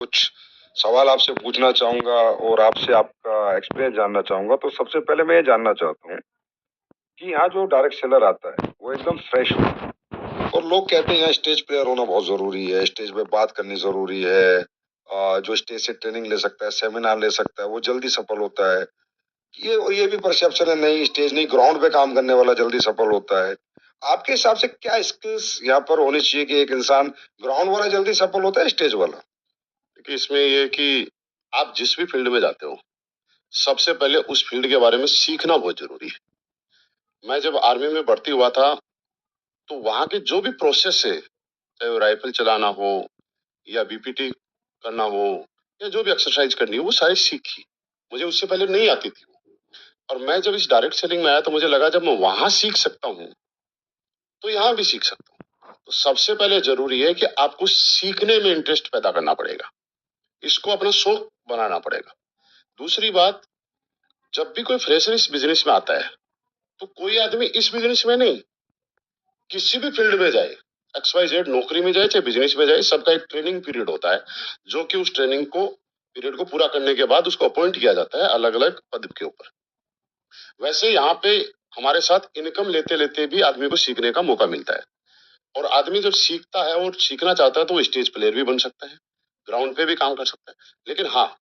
कुछ सवाल आपसे पूछना चाहूंगा और आपसे आपका एक्सपीरियंस जानना चाहूंगा। तो सबसे पहले मैं ये जानना चाहता हूँ कि यहाँ जो डायरेक्ट सेलर आता है वो एकदम फ्रेश हो, और लोग कहते हैं यहाँ स्टेज प्लेयर होना बहुत जरूरी है, स्टेज पे बात करनी जरूरी है। जो स्टेज से ट्रेनिंग ले सकता है, सेमिनार ले सकता है, वो जल्दी सफल होता है। ये भी परसेप्शन है, नहीं स्टेज नहीं, ग्राउंड पे काम करने वाला जल्दी सफल होता है। आपके हिसाब से क्या स्किल्स यहाँ पर होनी चाहिए कि एक इंसान ग्राउंड वाला जल्दी सफल होता है, स्टेज वाला? देखिए, इसमें ये है कि आप जिस भी फील्ड में जाते हो, सबसे पहले उस फील्ड के बारे में सीखना बहुत जरूरी है। मैं जब आर्मी में भर्ती हुआ था, तो वहां के जो भी प्रोसेस है, चाहे वो राइफल चलाना हो या बीपीटी करना हो या जो भी एक्सरसाइज करनी हो, वो सारी सीखी। मुझे उससे पहले नहीं आती थी। और मैं जब इस डायरेक्ट सेलिंग में आया तो मुझे लगा जब मैं वहां सीख सकता हूँ तो यहाँ भी सीख सकता हूँ। तो सबसे पहले जरूरी है कि आपको सीखने में इंटरेस्ट पैदा करना पड़ेगा, इसको अपना शौक बनाना पड़ेगा। दूसरी बात, जब भी कोई फ्रेशर इस बिजनेस में आता है, तो कोई आदमी इस बिजनेस में नहीं, किसी भी फील्ड में जाए, XYZ नौकरी में जाए चाहे बिजनेस में जाए, सबका एक ट्रेनिंग पीरियड होता है, जो कि उस ट्रेनिंग को पीरियड को पूरा करने के बाद उसको अपॉइंट किया जाता है अलग अलग पद के ऊपर। वैसे यहाँ पे हमारे साथ इनकम लेते लेते भी आदमी को सीखने का मौका मिलता है। और आदमी जब सीखता है और सीखना चाहता है तो वो स्टेज प्लेयर भी बन सकता है, ग्राउंड पे भी काम कर सकता है। लेकिन हाँ,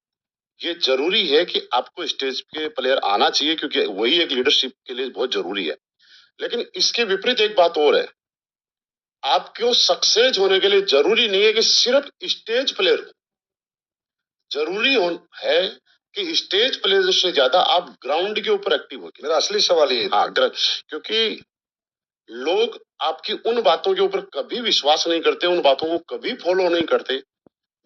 ये जरूरी है कि आपको स्टेज के प्लेयर आना चाहिए, क्योंकि वही एक लीडरशिप के लिए बहुत जरूरी है। लेकिन इसके विपरीत एक बात और है, आपको सक्सेस होने के लिए जरूरी नहीं है कि सिर्फ स्टेज प्लेयर हो। जरूरी है कि स्टेज प्लेयर से ज्यादा आप ग्राउंड के ऊपर एक्टिव हो। मेरा असली सवाल ये हाँ, क्योंकि लोग आपकी उन बातों के ऊपर कभी विश्वास नहीं करते, उन बातों को कभी फॉलो नहीं करते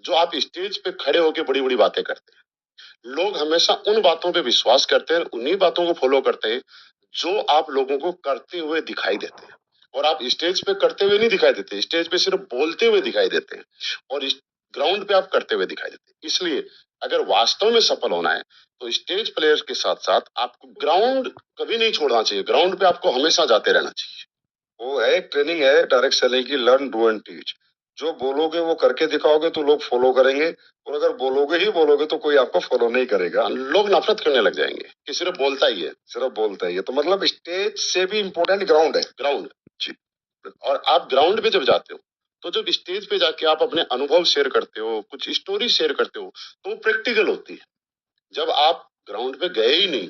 जो आप स्टेज पे खड़े होकर बड़ी बड़ी बातें करते हैं। लोग हमेशा उन बातों पे विश्वास करते हैं, उन्हीं बातों को फॉलो करते हैं जो आप लोगों को करते हुए दिखाई देते हैं। और आप स्टेज पे करते हुए नहीं दिखाई देते, स्टेज पे सिर्फ बोलते हुए दिखाई देते हैं, और ग्राउंड पे आप करते हुए दिखाई देते हैं। इसलिए अगर वास्तव में सफल होना है तो स्टेज प्लेयर के साथ साथ आपको ग्राउंड कभी नहीं छोड़ना चाहिए, ग्राउंड पे आपको हमेशा जाते रहना चाहिए। वो है, एक ट्रेनिंग है डायरेक्ट सेलिंग की, लर्न डू एंड टीच। जो बोलोगे वो करके दिखाओगे तो लोग फॉलो करेंगे, और अगर बोलोगे ही बोलोगे तो कोई आपको फॉलो नहीं करेगा। लोग नफरत करने लग जाएंगे कि सिर्फ बोलता ही है, सिर्फ बोलता ही है। तो मतलब स्टेज से भी इम्पोर्टेंट ग्राउंड है। ग्राउंड जी। और आप ग्राउंड पे जब जाते हो, तो जब स्टेज पे जाके आप अपने अनुभव शेयर करते हो, कुछ स्टोरी शेयर करते हो, तो वो प्रैक्टिकल होती है। जब आप ग्राउंड पे गए ही नहीं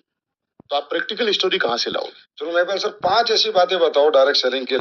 तो आप प्रैक्टिकल स्टोरी कहाँ से लाओगे? चलो मेरे पास सर 5 ऐसी बातें बताओ डायरेक्ट सेलिंग के